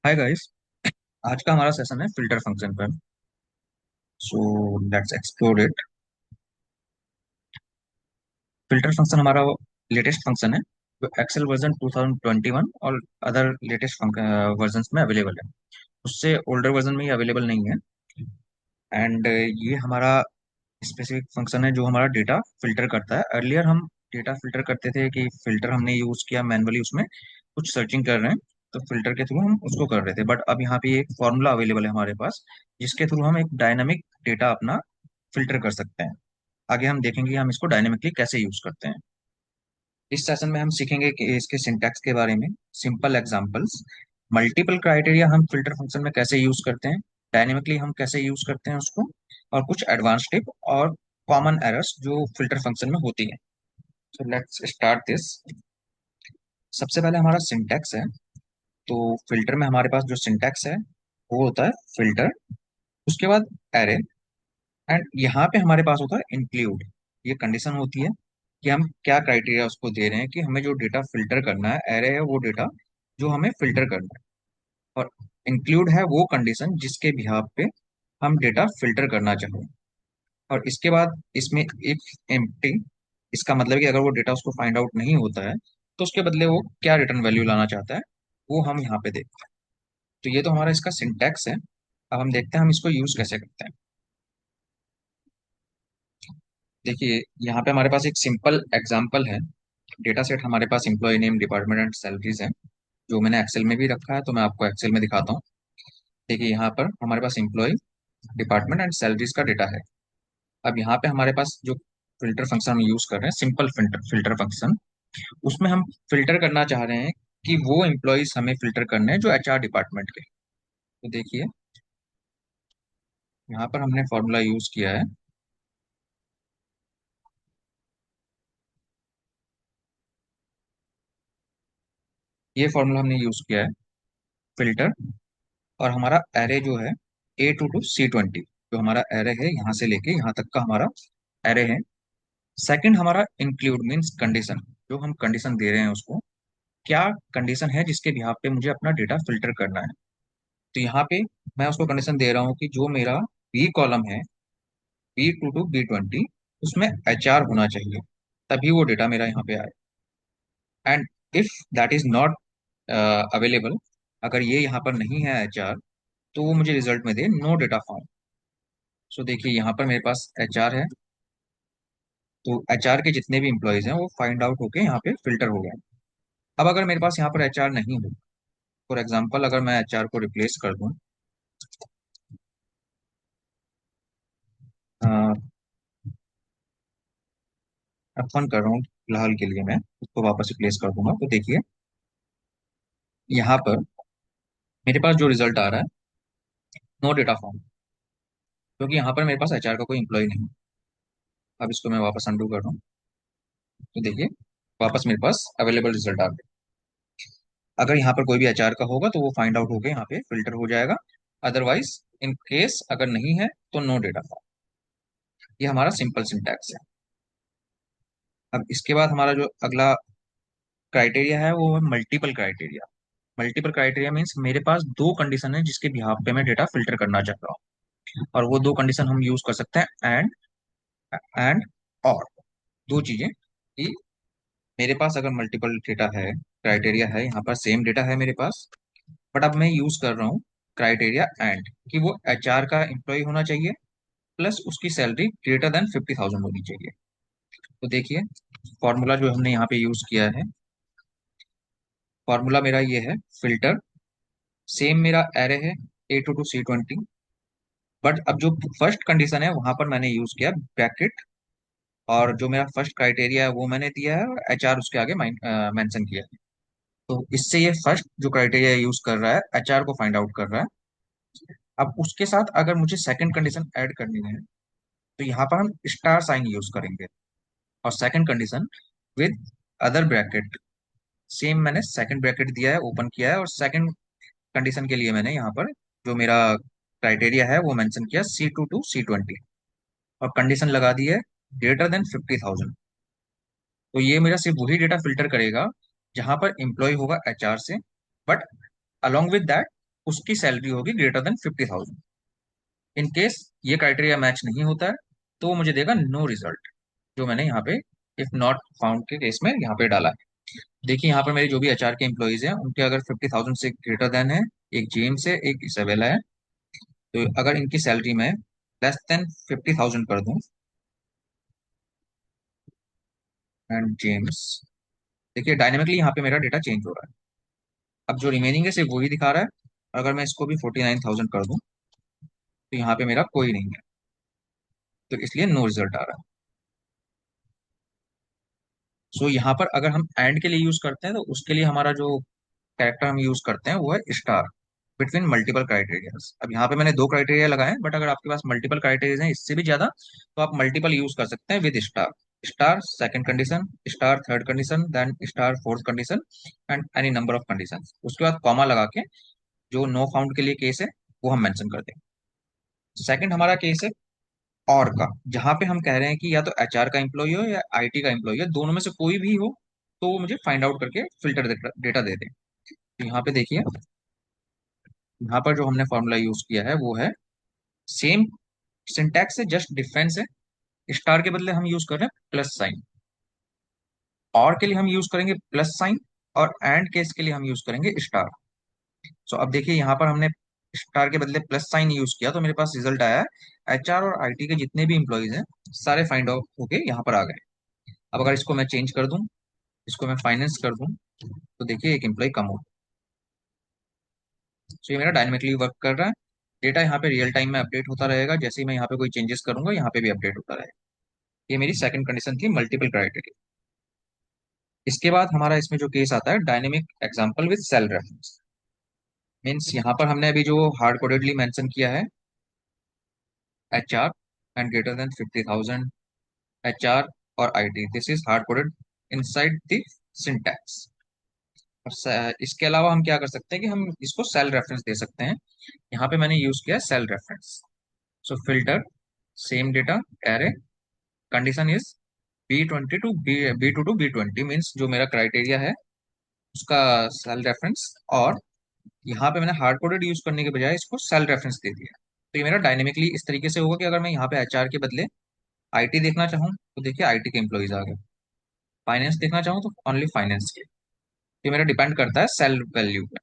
Hi guys. आज का हमारा सेशन है फिल्टर फंक्शन पर। So let's explore it. Filter function हमारा लेटेस्ट फंक्शन है जो एक्सेल वर्जन 2021 और अदर लेटेस्ट वर्जन्स में अवेलेबल है। उससे ओल्डर वर्जन में ये अवेलेबल नहीं है। एंड ये हमारा स्पेसिफिक फंक्शन है जो हमारा डेटा फिल्टर करता है। अर्लियर हम डेटा फिल्टर करते थे कि फिल्टर हमने यूज किया मैनुअली, उसमें कुछ सर्चिंग कर रहे हैं तो फिल्टर के थ्रू हम उसको कर रहे थे। बट अब यहाँ पे एक फॉर्मूला अवेलेबल है हमारे पास जिसके थ्रू हम एक डायनामिक डेटा अपना फिल्टर कर सकते हैं। आगे हम देखेंगे हम इसको डायनेमिकली कैसे यूज करते हैं। इस सेशन में हम सीखेंगे कि इसके सिंटैक्स के बारे में, सिंपल एग्जांपल्स, मल्टीपल क्राइटेरिया हम फिल्टर फंक्शन में कैसे यूज करते हैं, डायनेमिकली हम कैसे यूज करते हैं उसको, और कुछ एडवांस टिप और कॉमन एरर्स जो फिल्टर फंक्शन में होती है। So let's start this. सबसे पहले हमारा सिंटैक्स है। तो फिल्टर में हमारे पास जो सिंटैक्स है वो होता है फिल्टर, उसके बाद एरे, एंड यहाँ पे हमारे पास होता है इंक्लूड। ये कंडीशन होती है कि हम क्या क्राइटेरिया उसको दे रहे हैं कि हमें जो डेटा फिल्टर करना है, एरे है वो डेटा जो हमें फिल्टर करना है, और इंक्लूड है वो कंडीशन जिसके बिहाफ पे हम डेटा फिल्टर करना चाहें। और इसके बाद इसमें एक एम्प्टी, इसका मतलब है कि अगर वो डेटा उसको फाइंड आउट नहीं होता है तो उसके बदले वो क्या रिटर्न वैल्यू लाना चाहता है वो हम यहाँ पे देखते हैं। तो ये तो हमारा इसका सिंटैक्स है। अब हम देखते हैं हम इसको यूज कैसे करते हैं। देखिए यहाँ पे हमारे पास एक सिंपल एग्जांपल है। डेटा सेट हमारे पास employee name, department and salaries है, जो मैंने एक्सेल में भी रखा है, तो मैं आपको एक्सेल में दिखाता हूँ। देखिए यहाँ पर हमारे पास एम्प्लॉय, डिपार्टमेंट एंड सैलरीज का डेटा है। अब यहाँ पे हमारे पास जो फिल्टर फंक्शन हम यूज कर रहे हैं, सिंपल फिल्टर फिल्टर फंक्शन, उसमें हम फिल्टर करना चाह रहे हैं कि वो एम्प्लॉयज हमें फिल्टर करने हैं जो एचआर डिपार्टमेंट के। तो देखिए यहाँ पर हमने फॉर्मूला यूज किया है। ये फॉर्मूला हमने यूज किया है फिल्टर, और हमारा एरे जो है A to C20, जो हमारा एरे है यहाँ से लेके यहाँ तक का हमारा एरे है। सेकंड हमारा इंक्लूड मीन्स कंडीशन, जो हम कंडीशन दे रहे हैं उसको, क्या कंडीशन है जिसके बिहाफ पे मुझे अपना डेटा फिल्टर करना है। तो यहाँ पे मैं उसको कंडीशन दे रहा हूँ कि जो मेरा बी कॉलम है, B to B20, उसमें HR होना चाहिए, तभी वो डेटा मेरा यहाँ पे आए। And if that is not available, अगर ये यहाँ पर नहीं है HR, तो वो मुझे रिजल्ट में दे नो डेटा फाउंड। सो देखिए यहाँ पर मेरे पास HR है, तो HR के जितने भी इंप्लॉयज हैं वो फाइंड आउट होके यहाँ पे फिल्टर हो गए। अब अगर मेरे पास यहाँ पर HR नहीं हो, फॉर एग्जाम्पल अगर मैं HR को रिप्लेस कर दूं, फन कर रहा हूँ फिलहाल के लिए, मैं उसको वापस रिप्लेस कर दूंगा। तो देखिए यहाँ पर मेरे पास जो रिजल्ट आ रहा है, नो डेटा फाउंड, क्योंकि यहाँ पर मेरे पास HR का कोई इंप्लॉय नहीं है। अब इसको मैं वापस अंडू कर रहा हूँ, तो देखिए वापस मेरे पास अवेलेबल रिजल्ट आ गया। अगर यहाँ पर कोई भी HR का होगा तो वो फाइंड आउट होके यहाँ पे फिल्टर हो जाएगा। अदरवाइज इन केस अगर नहीं है तो नो डेटा फाउंड। ये हमारा सिंपल सिंटैक्स है। अब इसके बाद हमारा जो अगला क्राइटेरिया है वो है multiple criteria. Multiple criteria means मेरे पास दो कंडीशन है जिसके बिहाफ पे मैं डेटा फिल्टर करना चाहता हूँ, और वो दो कंडीशन हम यूज कर सकते हैं एंड और। दो चीजें कि मेरे पास अगर मल्टीपल डेटा है, क्राइटेरिया है, यहाँ पर सेम डेटा है मेरे पास, बट अब मैं यूज कर रहा हूँ क्राइटेरिया एंड, कि वो HR का एम्प्लॉय होना चाहिए प्लस उसकी सैलरी ग्रेटर देन 50,000 होनी चाहिए। तो देखिए फॉर्मूला जो हमने यहाँ पे यूज किया है, फॉर्मूला मेरा ये है फिल्टर, सेम मेरा एरे है A to C20, बट अब जो फर्स्ट कंडीशन है वहां पर मैंने यूज किया ब्रैकेट, और जो मेरा फर्स्ट क्राइटेरिया है वो मैंने दिया है और HR उसके आगे मेंशन किया है। तो इससे ये फर्स्ट जो क्राइटेरिया यूज कर रहा है HR को फाइंड आउट कर रहा है। अब उसके साथ अगर मुझे सेकंड कंडीशन ऐड करनी है तो यहाँ पर हम स्टार साइन यूज करेंगे, और second condition with other bracket, same मैंने सेकंड ब्रैकेट दिया है, ओपन किया है, और सेकंड कंडीशन के लिए मैंने यहाँ पर जो मेरा क्राइटेरिया है वो मेंशन किया C to C20, और कंडीशन लगा दी है ग्रेटर देन 50,000। तो ये मेरा सिर्फ वही डेटा फिल्टर करेगा जहां पर एम्प्लॉय होगा HR से, बट अलोंग विद दैट उसकी सैलरी होगी ग्रेटर देन 50,000। इन केस ये क्राइटेरिया मैच नहीं होता है तो वो मुझे देगा नो रिजल्ट, जो मैंने यहाँ पे इफ नॉट फाउंड के केस में यहाँ पे डाला है। देखिए यहाँ पर मेरे जो भी एचआर के एम्प्लॉइज हैं उनके अगर 50,000 से ग्रेटर देन है, एक जेम्स है एक इसाबेला है, तो अगर इनकी सैलरी मैं लेस देन 50,000 कर दूं एंड जेम्स, देखिए डायनेमिकली यहाँ पे मेरा डेटा चेंज हो रहा है। अब जो रिमेनिंग है सिर्फ वही दिखा रहा है। अगर मैं इसको भी 49,000 कर दूं तो यहाँ पे मेरा कोई नहीं है, तो इसलिए नो रिजल्ट आ रहा है। सो यहाँ पर अगर हम एंड के लिए यूज करते हैं तो उसके लिए हमारा जो कैरेक्टर हम यूज करते हैं वो है स्टार बिटवीन मल्टीपल क्राइटेरियाज। अब यहाँ पे मैंने दो क्राइटेरिया लगाए हैं, बट अगर आपके पास मल्टीपल क्राइटेरियाज हैं इससे भी ज्यादा तो आप मल्टीपल यूज कर सकते हैं with star. Star second condition, star third condition, then star fourth condition and any number of condition. उसके बाद कॉमा लगा के जो नो फाउंड के लिए केस है वो हम मेंशन कर देंगे। सेकंड हमारा केस है और का, जहां पे हम कह रहे हैं कि या तो एचआर का एम्प्लॉय हो या आईटी का एम्प्लॉय हो, दोनों में से कोई भी हो तो वो मुझे फाइंड आउट करके फिल्टर डेटा दे दे। तो यहाँ पे देखिए, यहाँ पर जो हमने फॉर्मूला यूज किया है वो है सेम सिंटैक्स है, जस्ट डिफरेंस है। स्टार के बदले हम यूज कर रहे हैं प्लस साइन, और के लिए हम यूज करेंगे प्लस साइन, और एंड केस के लिए हम यूज करेंगे स्टार। सो अब देखिए यहाँ पर हमने स्टार के बदले प्लस साइन यूज किया तो मेरे पास रिजल्ट आया है एचआर और आईटी के जितने भी इंप्लॉइज हैं सारे फाइंड आउट होके यहाँ पर आ गए। अब अगर इसको मैं चेंज कर दूं, इसको मैं फाइनेंस कर दूं, तो देखिए एक एम्प्लॉय कम हो। सो ये मेरा डायनेमिकली वर्क कर रहा है। डेटा यहाँ पे रियल टाइम में अपडेट होता रहेगा, जैसे ही मैं यहाँ पे कोई चेंजेस करूंगा यहाँ पे भी अपडेट होता रहेगा। ये मेरी सेकंड कंडीशन थी मल्टीपल क्राइटेरिया। इसके बाद हमारा इसमें जो केस आता है dynamic example with cell reference. Means यहाँ पर हमने अभी जो हार्ड कोडेडली मेंशन किया है H R and greater than 50,000, H R और I T, this is hard coded inside the syntax. इसके अलावा हम क्या कर सकते हैं कि हम इसको सेल रेफरेंस दे सकते हैं। यहाँ पे मैंने यूज किया cell reference. So filter same data array, condition is B20 to B2 to B20, means जो मेरा क्राइटेरिया है उसका सेल रेफरेंस। और यहाँ पे मैंने हार्ड कोडेड यूज करने के बजाय इसको सेल रेफरेंस दे दिया। तो ये मेरा डायनेमिकली इस तरीके से होगा कि अगर मैं यहाँ पे एचआर के बदले आईटी देखना चाहूँ तो देखिए आईटी के एम्प्लॉइज आ गए, फाइनेंस देखना चाहूँ तो ओनली फाइनेंस के। ये मेरा डिपेंड करता है सेल वैल्यू पे।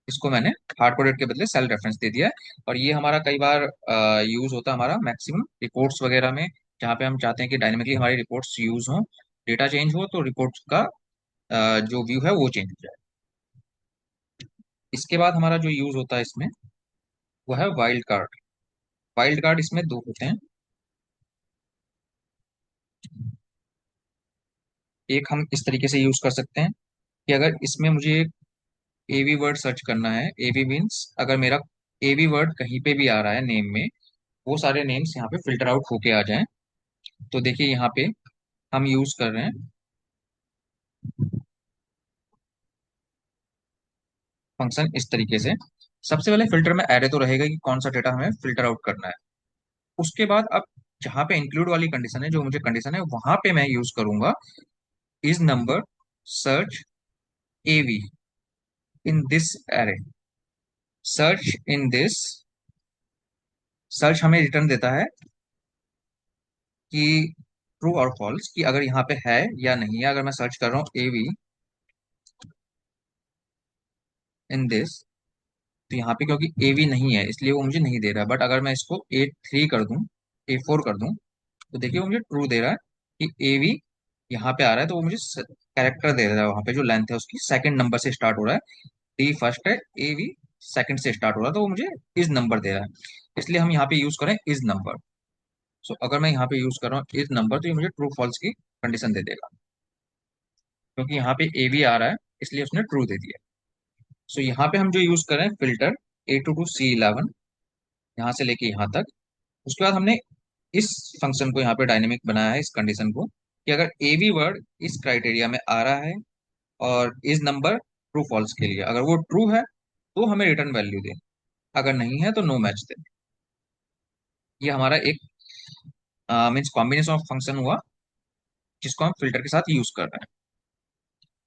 इसको मैंने हार्ड कोडेड के बदले सेल रेफरेंस दे दिया है। और ये हमारा कई बार यूज होता है हमारा मैक्सिमम रिपोर्ट्स वगैरह में, जहाँ पे हम चाहते हैं कि डायनेमिकली हमारी रिपोर्ट्स यूज हो, डेटा चेंज हो तो रिपोर्ट्स का जो व्यू है वो चेंज हो जाए। इसके बाद हमारा जो यूज होता है इसमें वो है वाइल्ड कार्ड। वाइल्ड कार्ड इसमें दो होते हैं। एक हम इस तरीके से यूज कर सकते हैं कि अगर इसमें मुझे एवी वर्ड सर्च करना है, एवी मीन्स अगर मेरा एवी वर्ड कहीं पे भी आ रहा है नेम में, वो सारे नेम्स यहाँ पे फिल्टर आउट होके आ जाएं। तो देखिए यहाँ पे हम यूज कर रहे हैं फंक्शन इस तरीके से। सबसे पहले फिल्टर में एरे तो रहेगा कि कौन सा डेटा हमें फिल्टर आउट करना है। उसके बाद अब जहाँ पे इंक्लूड वाली कंडीशन है, जो मुझे कंडीशन है वहां पे मैं यूज करूंगा is number search AV in this array. Search in this, search हमें रिटर्न देता है कि ट्रू और फॉल्स, कि अगर यहाँ पे है या नहीं है। अगर मैं सर्च कर रहा हूँ एवी इन दिस, तो यहाँ पे क्योंकि एवी नहीं है इसलिए वो मुझे नहीं दे रहा है। बट अगर मैं इसको A3 कर दूं, A4 कर दूं, तो देखिए वो मुझे ट्रू दे रहा है कि एवी यहाँ पे आ रहा है। तो वो मुझे कैरेक्टर दे रहा है, वहां पे जो लेंथ है उसकी सेकंड नंबर से स्टार्ट हो रहा है। डी फर्स्ट है, एवी सेकंड से स्टार्ट हो रहा है, तो वो मुझे इज नंबर दे रहा है। इसलिए हम यहाँ पे यूज करें इज नंबर। सो अगर मैं यहाँ पे यूज कर रहा हूँ इज नंबर तो ये मुझे ट्रू फॉल्स की कंडीशन दे देगा, क्योंकि यहाँ पे एवी आ रहा है इसलिए उसने ट्रू दे दिया। सो यहाँ पे हम जो यूज कर रहे हैं फिल्टर A2 to C11, यहाँ से लेके यहाँ तक। उसके बाद हमने इस फंक्शन को यहाँ पे डायनेमिक बनाया है, इस कंडीशन को, कि अगर एवी वर्ड इस क्राइटेरिया में आ रहा है और इस नंबर ट्रू फॉल्स के लिए, अगर वो ट्रू है तो हमें रिटर्न वैल्यू दे, अगर नहीं है तो नो मैच दे। ये हमारा एक मीन्स कॉम्बिनेशन ऑफ फंक्शन हुआ जिसको हम फिल्टर के साथ यूज कर रहे हैं।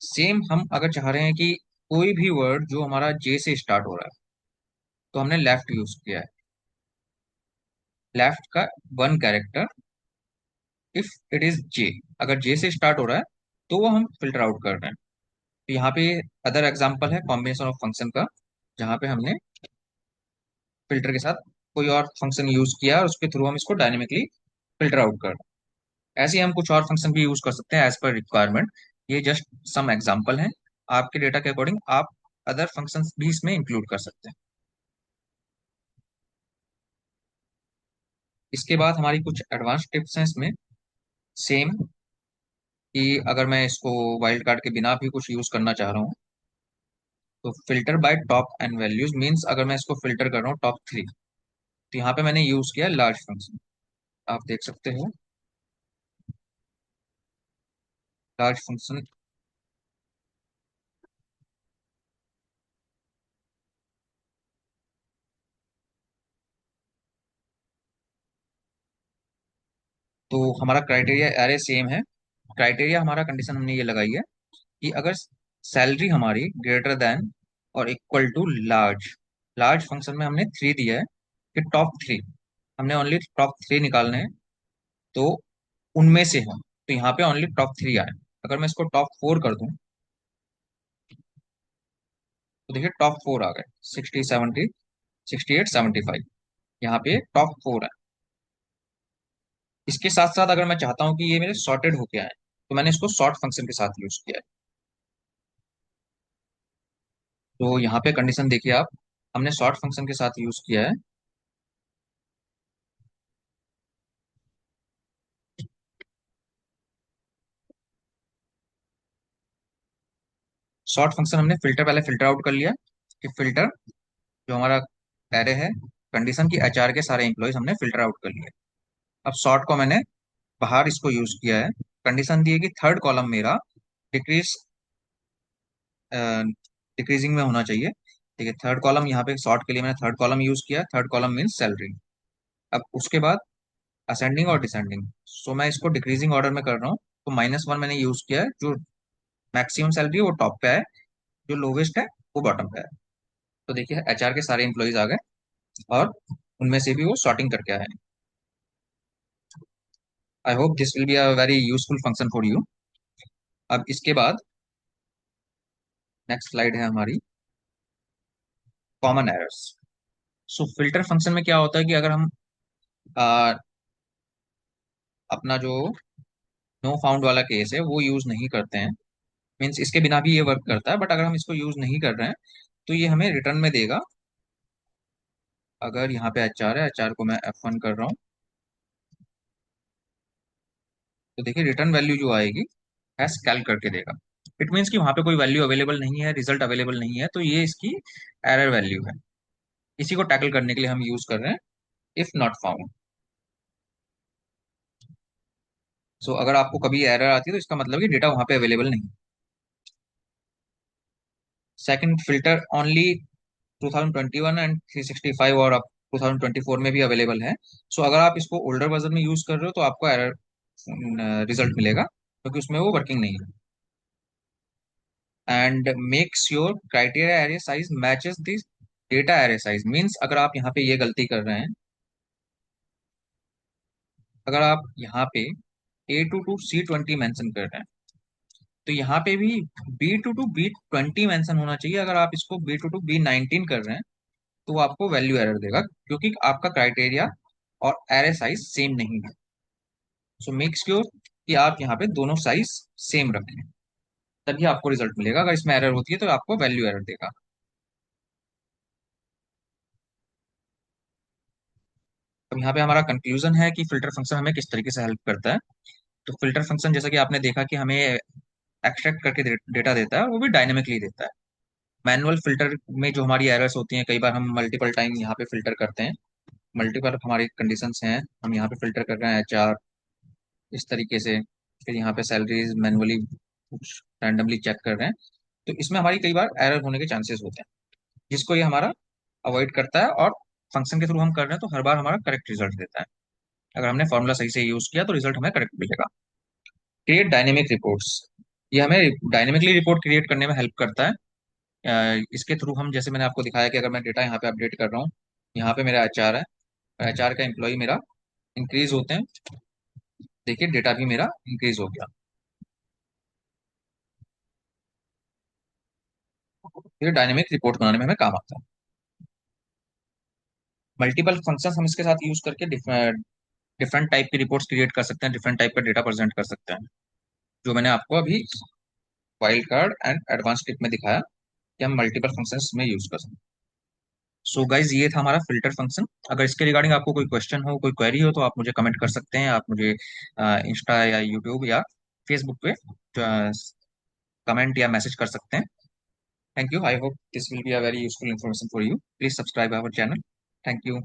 सेम हम अगर चाह रहे हैं कि कोई भी वर्ड जो हमारा जे से स्टार्ट हो रहा है तो हमने लेफ्ट यूज किया है। लेफ्ट का one character, if it is J, अगर जे से स्टार्ट हो रहा है तो वो हम फिल्टर आउट कर रहे हैं। तो यहाँ पे अदर एग्जांपल है कॉम्बिनेशन ऑफ फंक्शन का, जहाँ पे हमने फिल्टर के साथ कोई और फंक्शन यूज किया और उसके थ्रू हम इसको डायनेमिकली फिल्टर आउट कर रहे हैं। ऐसे ही हम कुछ और फंक्शन भी यूज कर सकते हैं एज पर रिक्वायरमेंट। ये जस्ट सम एग्जांपल है। आपके डेटा के अकॉर्डिंग आप अदर फंक्शंस भी इसमें इंक्लूड कर सकते हैं। इसके बाद हमारी कुछ एडवांस टिप्स हैं इसमें। सेम कि अगर मैं इसको वाइल्ड कार्ड के बिना भी कुछ यूज करना चाह रहा हूँ, तो filter by top and values means अगर मैं इसको फिल्टर कर रहा हूँ टॉप थ्री, तो यहाँ पे मैंने यूज किया लार्ज फंक्शन। आप देख सकते हो लार्ज फंक्शन। तो हमारा क्राइटेरिया एरे सेम है। क्राइटेरिया हमारा कंडीशन हमने ये लगाई है कि अगर सैलरी हमारी ग्रेटर देन और equal to large, large function में हमने थ्री दिया है कि टॉप थ्री, हमने ओनली टॉप थ्री निकालने हैं, तो उनमें से हो, तो यहाँ पे ओनली टॉप थ्री आए। अगर मैं इसको टॉप फोर कर दूं तो देखिए टॉप फोर आ गए, 60, 70, 68, 75, यहाँ पे टॉप फोर है। इसके साथ साथ अगर मैं चाहता हूँ कि ये मेरे सॉर्टेड होके आए, तो मैंने इसको सॉर्ट फंक्शन के साथ यूज किया है। तो यहाँ पे कंडीशन देखिए आप, हमने सॉर्ट फंक्शन के साथ यूज किया है। सॉर्ट फंक्शन हमने फिल्टर पहले फिल्टर आउट कर लिया कि फिल्टर जो हमारा एरे है, कंडीशन की एचआर के सारे एम्प्लॉयज हमने फिल्टर आउट कर लिए। अब सॉर्ट को मैंने बाहर इसको यूज किया है। कंडीशन दी है कि थर्ड कॉलम मेरा डिक्रीज डिक्रीजिंग में होना चाहिए। ठीक है, थर्ड कॉलम यहाँ पे सॉर्ट के लिए मैंने थर्ड कॉलम यूज किया। Third column means salary. अब उसके बाद असेंडिंग और डिसेंडिंग, सो मैं इसको डिक्रीजिंग ऑर्डर में कर रहा हूँ। तो माइनस वन मैंने यूज किया है, जो मैक्सिमम सैलरी है वो टॉप पे है, जो लोवेस्ट है वो बॉटम पे है। तो देखिए एचआर के सारे एम्प्लॉयज आ गए और उनमें से भी वो सॉर्टिंग करके आए। आई hope this will be a very useful function for you. अब इसके बाद नेक्स्ट स्लाइड है हमारी कॉमन एरर्स। सो फिल्टर फंक्शन में क्या होता है कि अगर हम आ, अपना जो नो फाउंड वाला केस है वो यूज नहीं करते हैं, मीन्स इसके बिना भी ये वर्क करता है, बट अगर हम इसको यूज नहीं कर रहे हैं तो ये हमें रिटर्न में देगा। अगर यहाँ पे एचआर है, एचआर को मैं F1 कर रहा हूँ, तो देखिए रिटर्न वैल्यू जो आएगी हैश कैल करके देगा। इट मीन्स कि वहां पे कोई वैल्यू अवेलेबल नहीं है, रिजल्ट अवेलेबल नहीं है, तो ये इसकी एरर वैल्यू है। इसी को टैकल करने के लिए हम यूज कर रहे हैं इफ नॉट फाउंड। सो अगर आपको कभी एरर आती है तो इसका मतलब कि डेटा वहां पे अवेलेबल नहीं। सेकंड फिल्टर ओनली 2021 एंड 365 और अब 2024 में भी अवेलेबल है। सो अगर आप इसको ओल्डर वर्जन में यूज कर रहे हो तो आपको एरर रिजल्ट मिलेगा, क्योंकि उसमें वो वर्किंग नहीं है। And make sure criteria array size matches this data array size, means अगर आप यहाँ पे ये गलती कर रहे हैं, अगर आप यहाँ पे A2 to C20 मेंशन कर रहे हैं, तो यहाँ पे भी B2 to B20 मेंशन होना चाहिए। अगर आप इसको B2 to B19 कर रहे हैं तो वो आपको वैल्यू एरर देगा, क्योंकि आपका क्राइटेरिया और एरे साइज सेम नहीं है। सो मेक श्योर कि आप यहाँ पे दोनों साइज सेम रखें, तभी आपको रिजल्ट मिलेगा। अगर इसमें एरर होती है तो आपको वैल्यू एरर देगा। अब यहाँ पे हमारा कंक्लूजन है कि फिल्टर फंक्शन हमें किस तरीके से हेल्प करता है। तो फिल्टर फंक्शन जैसा कि आपने देखा कि हमें एक्सट्रैक्ट करके डेटा देता है, वो भी डायनेमिकली देता है। मैनुअल फिल्टर में जो हमारी एरर्स होती हैं, कई बार हम मल्टीपल टाइम यहाँ पे फिल्टर करते हैं, मल्टीपल हमारी कंडीशंस हैं, हम यहाँ पे फिल्टर कर रहे हैं एचआर इस तरीके से, फिर यहाँ पे सैलरीज मैनुअली कुछ रैंडमली चेक कर रहे हैं, तो इसमें हमारी कई बार एरर होने के चांसेस होते हैं, जिसको ये हमारा अवॉइड करता है। और फंक्शन के थ्रू हम कर रहे हैं तो हर बार हमारा करेक्ट रिजल्ट देता है। अगर हमने फॉर्मूला सही से यूज किया तो रिजल्ट हमें करेक्ट मिलेगा। क्रिएट डायनेमिक रिपोर्ट्स, ये हमें डायनेमिकली रिपोर्ट क्रिएट करने में हेल्प करता है। इसके थ्रू हम, जैसे मैंने आपको दिखाया कि अगर मैं डेटा यहाँ पे अपडेट कर रहा हूँ, यहाँ पे मेरा एचआर है, एचआर का एम्प्लॉय मेरा इंक्रीज होते हैं, देखिए डेटा भी मेरा इंक्रीज हो गया। ये डायनेमिक रिपोर्ट बनाने में हमें काम आता है। मल्टीपल फंक्शंस हम इसके साथ यूज करके डिफरेंट टाइप की रिपोर्ट्स क्रिएट कर सकते हैं, डिफरेंट टाइप का डेटा प्रेजेंट कर सकते हैं, जो मैंने आपको अभी wild card and advance tip में दिखाया कि हम मल्टीपल फंक्शंस में यूज कर सकते हैं। सो गाइज, ये था हमारा फिल्टर फंक्शन। अगर इसके रिगार्डिंग आपको कोई क्वेश्चन हो, कोई क्वेरी हो, तो आप मुझे कमेंट कर सकते हैं। आप मुझे इंस्टा या यूट्यूब या फेसबुक पे कमेंट या मैसेज कर सकते हैं। Thank you. I hope this will be a very useful information for you. Please subscribe our channel. Thank you.